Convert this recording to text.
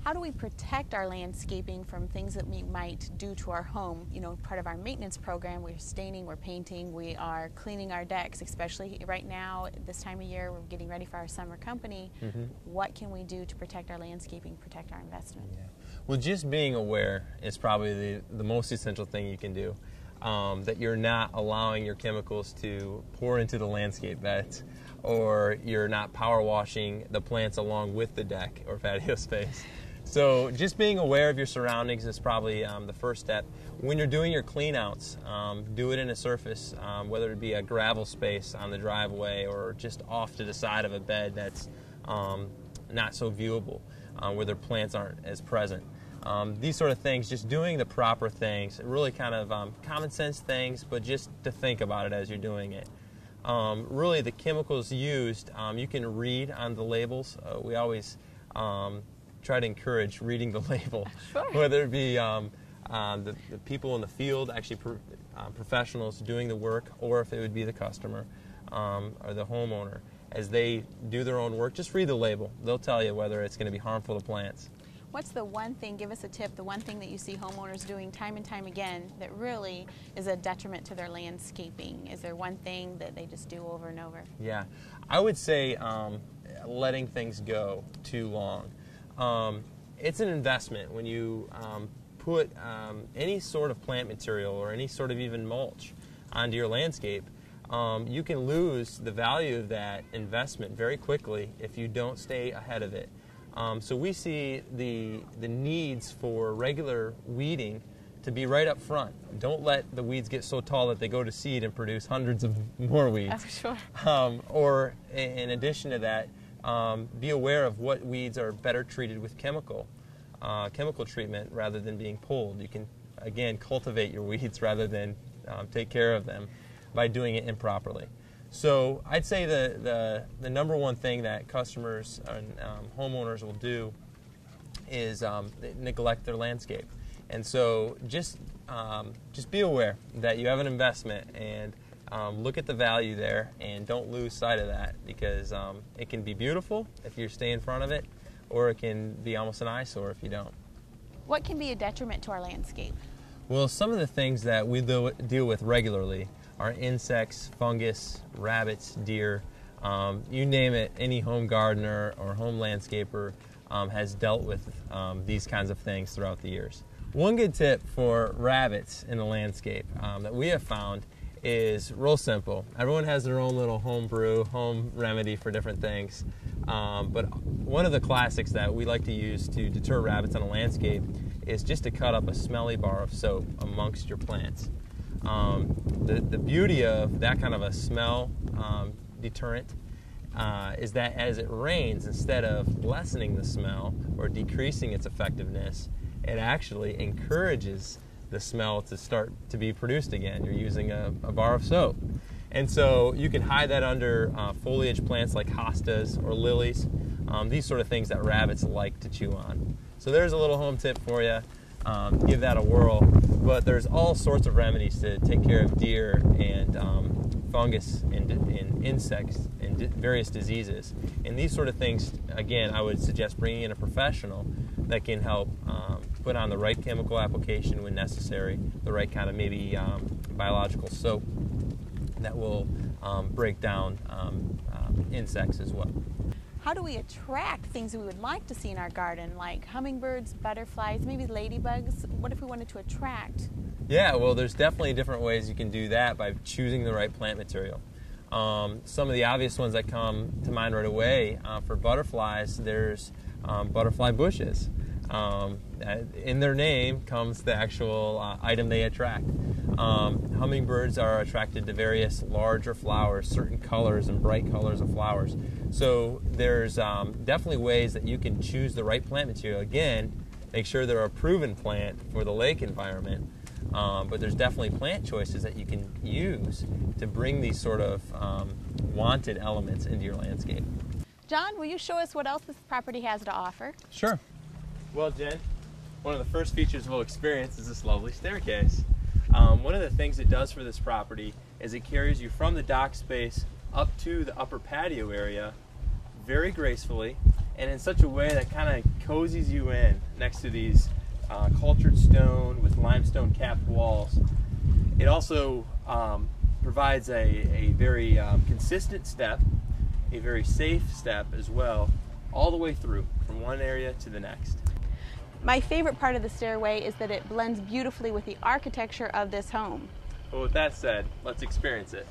How do we protect our landscaping from things that we might do to our home? You know, part of our maintenance program, we're staining, we're painting, we are cleaning our decks, especially right now, this time of year, we're getting ready for our summer company. What can we do to protect our landscaping, protect our investment? Yeah. Well, just being aware is probably the most essential thing you can do. That you're not allowing your chemicals to pour into the landscape beds, or you're not power washing the plants along with the deck or patio space. So just being aware of your surroundings is probably the first step. When you're doing your clean outs, do it in a surface, whether it be a gravel space on the driveway or just off to the side of a bed that's not so viewable, where their plants aren't as present. These sort of things, just doing the proper things, really kind of common sense things, but just to think about it as you're doing it. Really, the chemicals used, you can read on the labels. We always try to encourage reading the label, Sure. Whether it be the people in the field, actually professionals doing the work, or if it would be the customer or the homeowner. As they do their own work, just read the label. They'll tell you whether it's going to be harmful to plants. What's the one thing, give us a tip, the one thing that you see homeowners doing time and time again that really is a detriment to their landscaping? Is there one thing that they just do over and over? Yeah, I would say letting things go too long. It's an investment when you put any sort of plant material or any sort of even mulch onto your landscape. You can lose the value of that investment very quickly if you don't stay ahead of it. So we see the needs for regular weeding to be right up front. Don't let the weeds get so tall that they go to seed and produce hundreds of more weeds. Oh, sure. Or in addition to that, be aware of what weeds are better treated with chemical treatment rather than being pulled. You can, again, cultivate your weeds rather than take care of them by doing it improperly. So I'd say the number one thing that customers and homeowners will do is neglect their landscape. And so just be aware that you have an investment, and look at the value there, and don't lose sight of that, because it can be beautiful if you stay in front of it, or it can be almost an eyesore if you don't. What can be a detriment to our landscape? Well, some of the things that we deal with regularly are insects, fungus, rabbits, deer. You name it, any home gardener or home landscaper has dealt with these kinds of things throughout the years. One good tip for rabbits in the landscape that we have found is real simple. Everyone has their own little home brew, home remedy for different things. But one of the classics that we like to use to deter rabbits on a landscape is just to cut up a smelly bar of soap amongst your plants. The beauty of that kind of a smell deterrent is that as it rains, instead of lessening the smell or decreasing its effectiveness, it actually encourages the smell to start to be produced again. You're using a bar of soap. And so you can hide that under foliage plants like hostas or lilies, these sort of things that rabbits like to chew on. So there's a little home tip for you. Give that a whirl. But there's all sorts of remedies to take care of deer and fungus and insects and various diseases. And these sort of things, again, I would suggest bringing in a professional that can help put on the right chemical application when necessary, the right kind of maybe biological soap that will break down insects as well. How do we attract things that we would like to see in our garden, like hummingbirds, butterflies, maybe ladybugs? What if we wanted to attract? Yeah, well, there's definitely different ways you can do that by choosing the right plant material. Some of the obvious ones that come to mind right away for butterflies, there's butterfly bushes. In their name comes the actual item they attract. Hummingbirds are attracted to various larger flowers, certain colors and bright colors of flowers. So there's definitely ways that you can choose the right plant material. Again, make sure they're a proven plant for the lake environment. But there's definitely plant choices that you can use to bring these sort of wanted elements into your landscape. John, will you show us what else this property has to offer? Sure. Well, Jen, one of the first features we'll experience is this lovely staircase. One of the things it does for this property is it carries you from the dock space up to the upper patio area very gracefully, and in such a way that kind of cozies you in next to these cultured stone with limestone capped walls. It also provides a very consistent step, a very safe step as well, all the way through from one area to the next. My favorite part of the stairway is that it blends beautifully with the architecture of this home. Well, with that said, let's experience it.